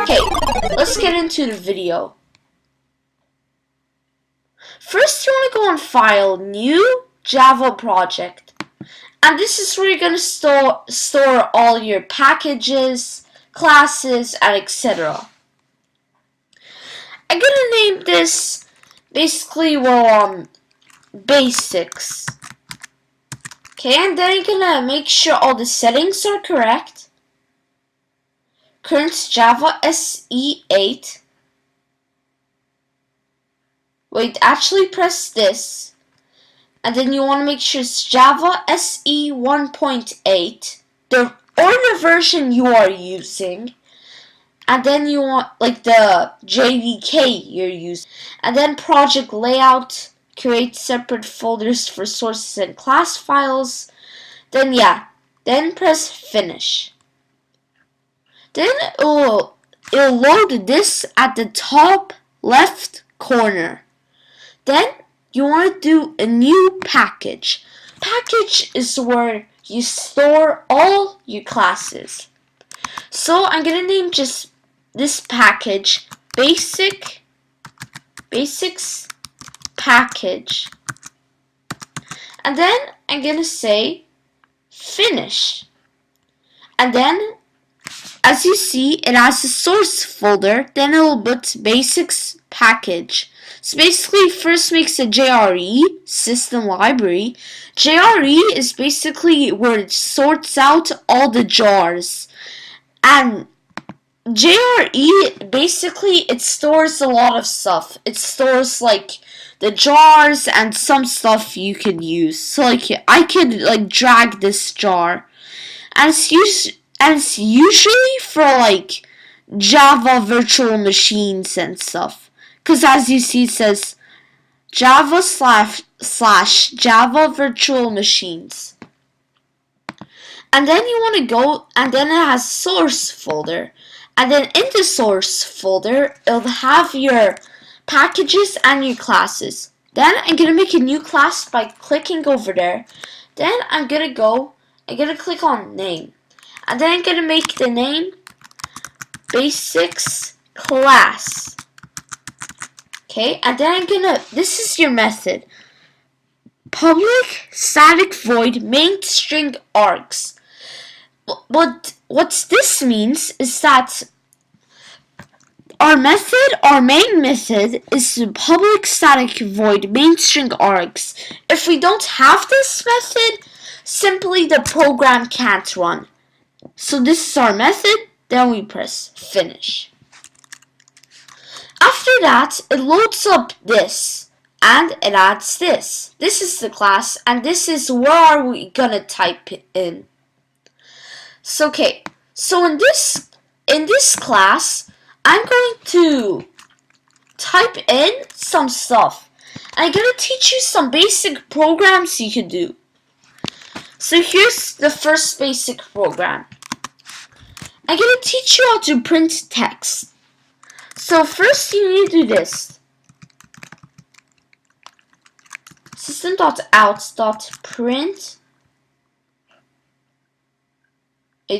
Okay, let's get into the video. First, you want to go on File, New, Java Project. And this is where you're going to store all your packages, classes, and etc. I'm going to name this basically, basics. Okay, and then you're going to make sure all the settings are correct. Current Java SE8. Wait, actually press this. And then you want to make sure it's Java SE 1.8, or the version you are using. And then you want, like, the JDK you're using. And then project layout, create separate folders for sources and class files. Then then press finish. Then it'll load this at the top left corner. Then you want to do a new package. Package is where you store all your classes. So I'm going to name just this package basics package. And then I'm going to say finish. And then as you see, it has a source folder, then it will put basics package. So basically, first makes a JRE, system library. JRE is basically where it sorts out all the jars. And JRE, basically, it stores a lot of stuff. It stores, like, the jars and some stuff you could use. So, like, I could, like, drag this jar. And it's usually for, like, Java virtual machines and stuff. Because as you see, it says Java / Java virtual machines. And then you want to go, and then it has source folder. And then in the source folder, it'll have your packages and your classes. Then I'm going to make a new class by clicking over there. Then I'm going to click on name. And then I'm going to make the name basics class. Okay, and then this is your method. Public static void main string args. What this means is that our main method is the public static void main string args. If we don't have this method, simply the program can't run. So this is our method, then we press finish. After that, it loads up this, and it adds this. This is the class, and this is where are we gonna type it in. So okay, so in this class, I'm going to type in some stuff. I'm gonna teach you some basic programs you can do. So here's the first basic program. I'm gonna teach you how to print text. So first you need to do this. System.out.print.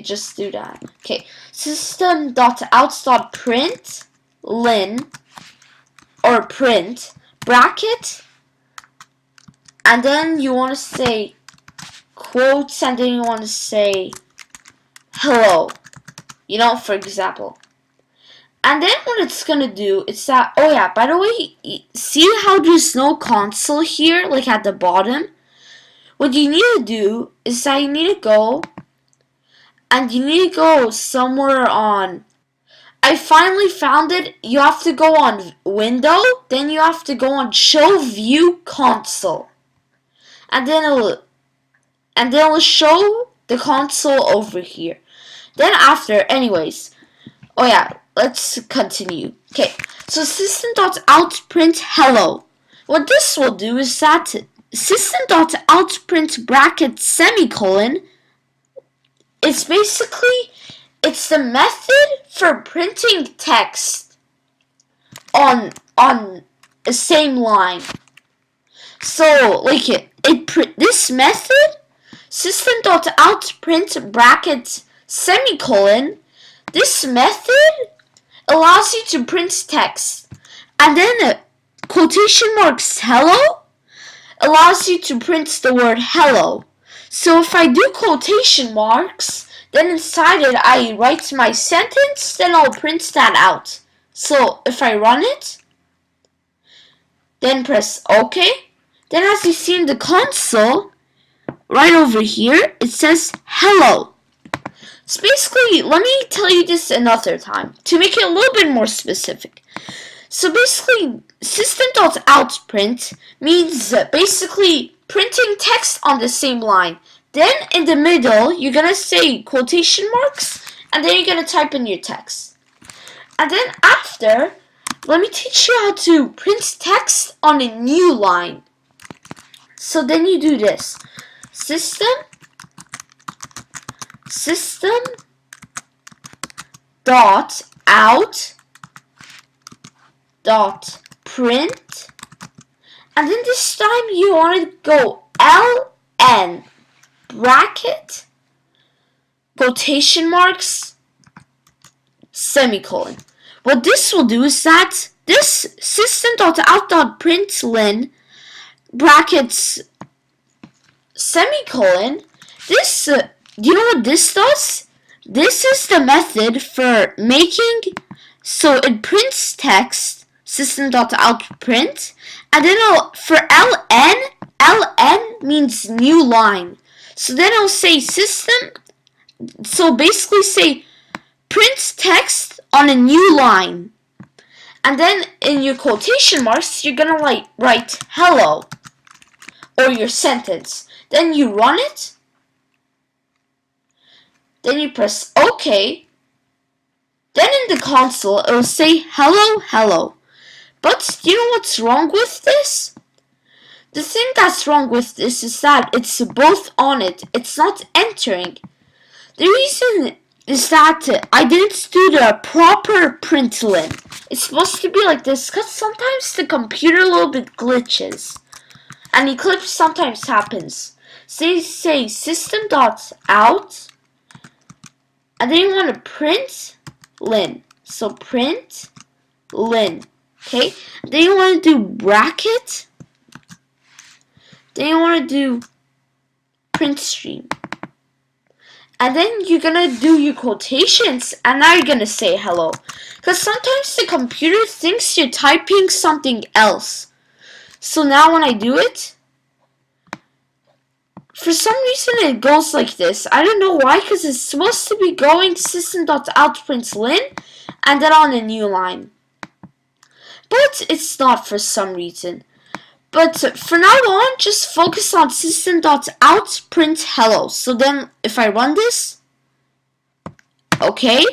Just do that. Okay. System.out.print ln or print bracket, and then you want to say quotes, and then you want to say hello. You know, for example. And then what it's gonna do is that, oh yeah, by the way, see how there's no console here, like at the bottom? What you need to do is that you need to go, and you need to go somewhere on, I finally found it. You have to go on Window, then you have to go on Show View Console. And then it'll show the console over here. Then after, anyways, oh yeah, let's continue. Okay, so system.out.print hello. What this will do is that system.out.print bracket semicolon, it's the method for printing text on the same line. So like this method system.out_print bracket semicolon. This method allows you to print text, and then quotation marks hello allows you to print the word hello. So if I do quotation marks, then inside it I write my sentence, then I'll print that out. So if I run it, then press OK, then as you see in the console, right over here, it says hello. So basically, let me tell you this another time to make it a little bit more specific. So basically, system.outprint means basically printing text on the same line. Then in the middle, you're going to say quotation marks, and then you're going to type in your text. And then after, let me teach you how to print text on a new line. So then you do this. System dot out dot print, and then this time you want to go ln bracket quotation marks semicolon. What this will do is that this system.out.println brackets semicolon, this do you know what this does? This is the method for making, so it prints text, system.outprint, and then for ln means new line. So then it'll say system, so basically say print text on a new line. And then in your quotation marks, you're gonna write hello, or your sentence. Then you run it. Then you press OK. Then in the console, it will say hello, hello. But do you know what's wrong with this? The thing that's wrong with this is that it's both on it. It's not entering. The reason is that I didn't do the proper println. It's supposed to be like this because sometimes the computer a little bit glitches. And Eclipse sometimes happens. So you say system.out, and then you want to print ln. So print ln. Okay? Then you want to do bracket. Then you want to do print stream. And then you're going to do your quotations, and now you're going to say hello. Because sometimes the computer thinks you're typing something else. So now when I do it, for some reason it goes like this. I don't know why, because it's supposed to be going system.out.println and then on a new line. But it's not for some reason. But for now on, just focus on system.out.print hello. So then if I run this, okay,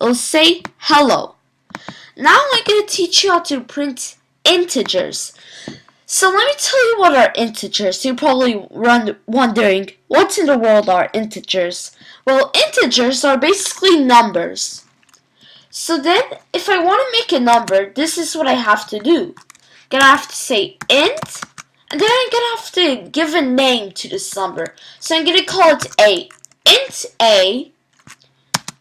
it'll say hello. Now I'm going to teach you how to print integers. So let me tell you what are integers. You're probably wondering, what in the world are integers? Well, integers are basically numbers. So then, if I want to make a number, this is what I have to do. I'm going to have to say int, and then I'm going to have to give a name to this number. So I'm going to call it A. Int A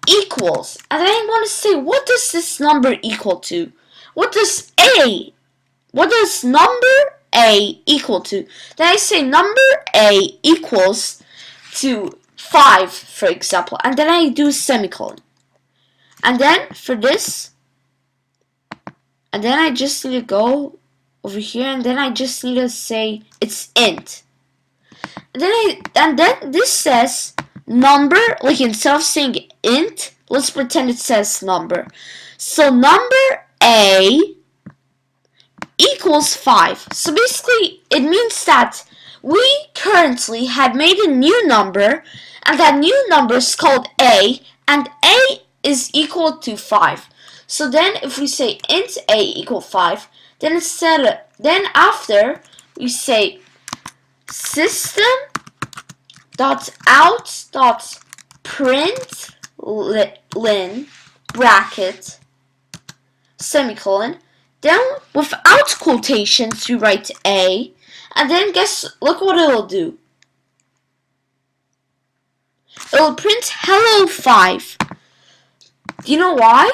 equals, and then I want to say, what does this number equal to? What does number A equal to? Then I say number A equals to 5, for example, and then I do semicolon. And then for this, and then I just need to go over here, and then I just need to say it's int. And then this says number, like instead of saying int, let's pretend it says number. So number A equals 5. So basically, it means that we currently had made a new number, and that new number is called A, and A is equal to 5. So then if we say int A equal 5, then after we say system.out.println bracket semicolon. Then without quotations you write A, and then look what it'll do. it will print hello 5. Do you know why?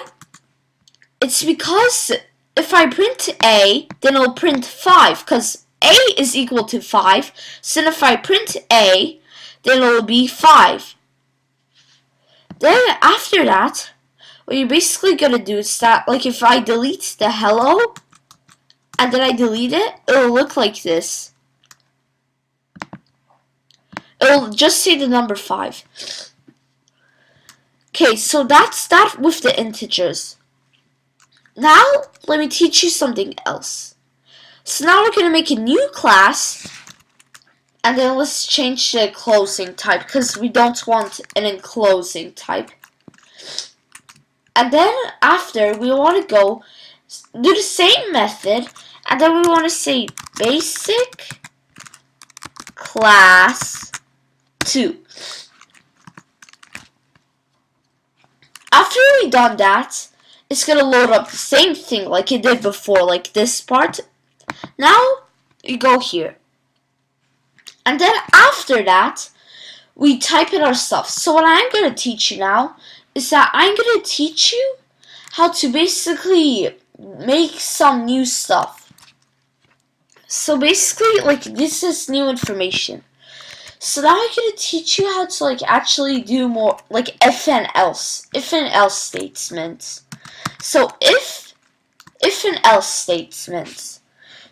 It's because if I print A, then it'll print 5, because A is equal to 5. So then if I print A, then it'll be 5. Then after that, what you're basically gonna do is that, like, if I delete the hello, and then I delete it, it'll look like this. It'll just say the number 5. Okay, so that's that with the integers. Now, let me teach you something else. So now we're going to make a new class, and then let's change the closing type, because we don't want an enclosing type. And then after, we want to go do the same method, and then we want to say basic class 2. After we done that, it's gonna load up the same thing like it did before, like this part. Now you go here, and then after that we type in our stuff. So what I'm gonna teach you now is that I'm gonna teach you how to basically make some new stuff. So basically, like, this is new information. So now I'm gonna teach you how to, like, actually do more, like, if and else statements. So if and else statements.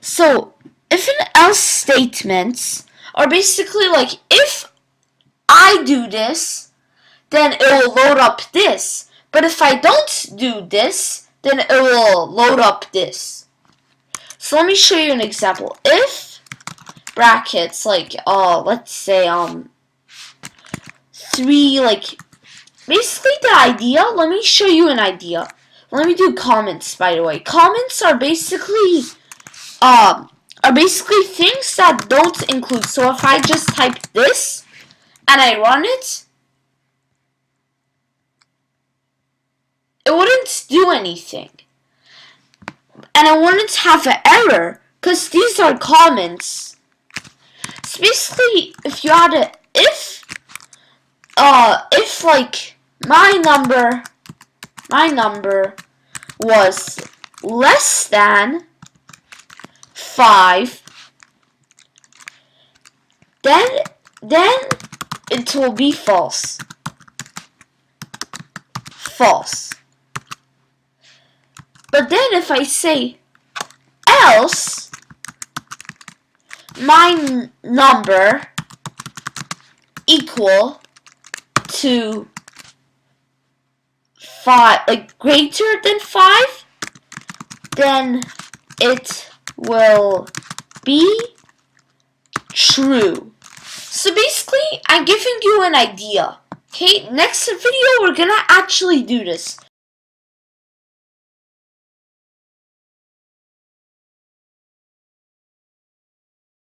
So if and else statements are basically like, if I do this, then it will load up this. But if I don't do this, then it will load up this. So let me show you an example. If brackets, like, let's say 3, like, basically the idea, let me show you an idea. Let me do comments, by the way. Comments are basically things that don't include. So if I just type this and I run it, it wouldn't do anything. And I wouldn't have an error, because these are comments. So basically, if you add a if like my number was less than 5, then it will be false. False. But then if I say else my number equal to 5, like greater than 5, then it will be true. So basically, I'm giving you an idea. Okay, next video we're gonna actually do this.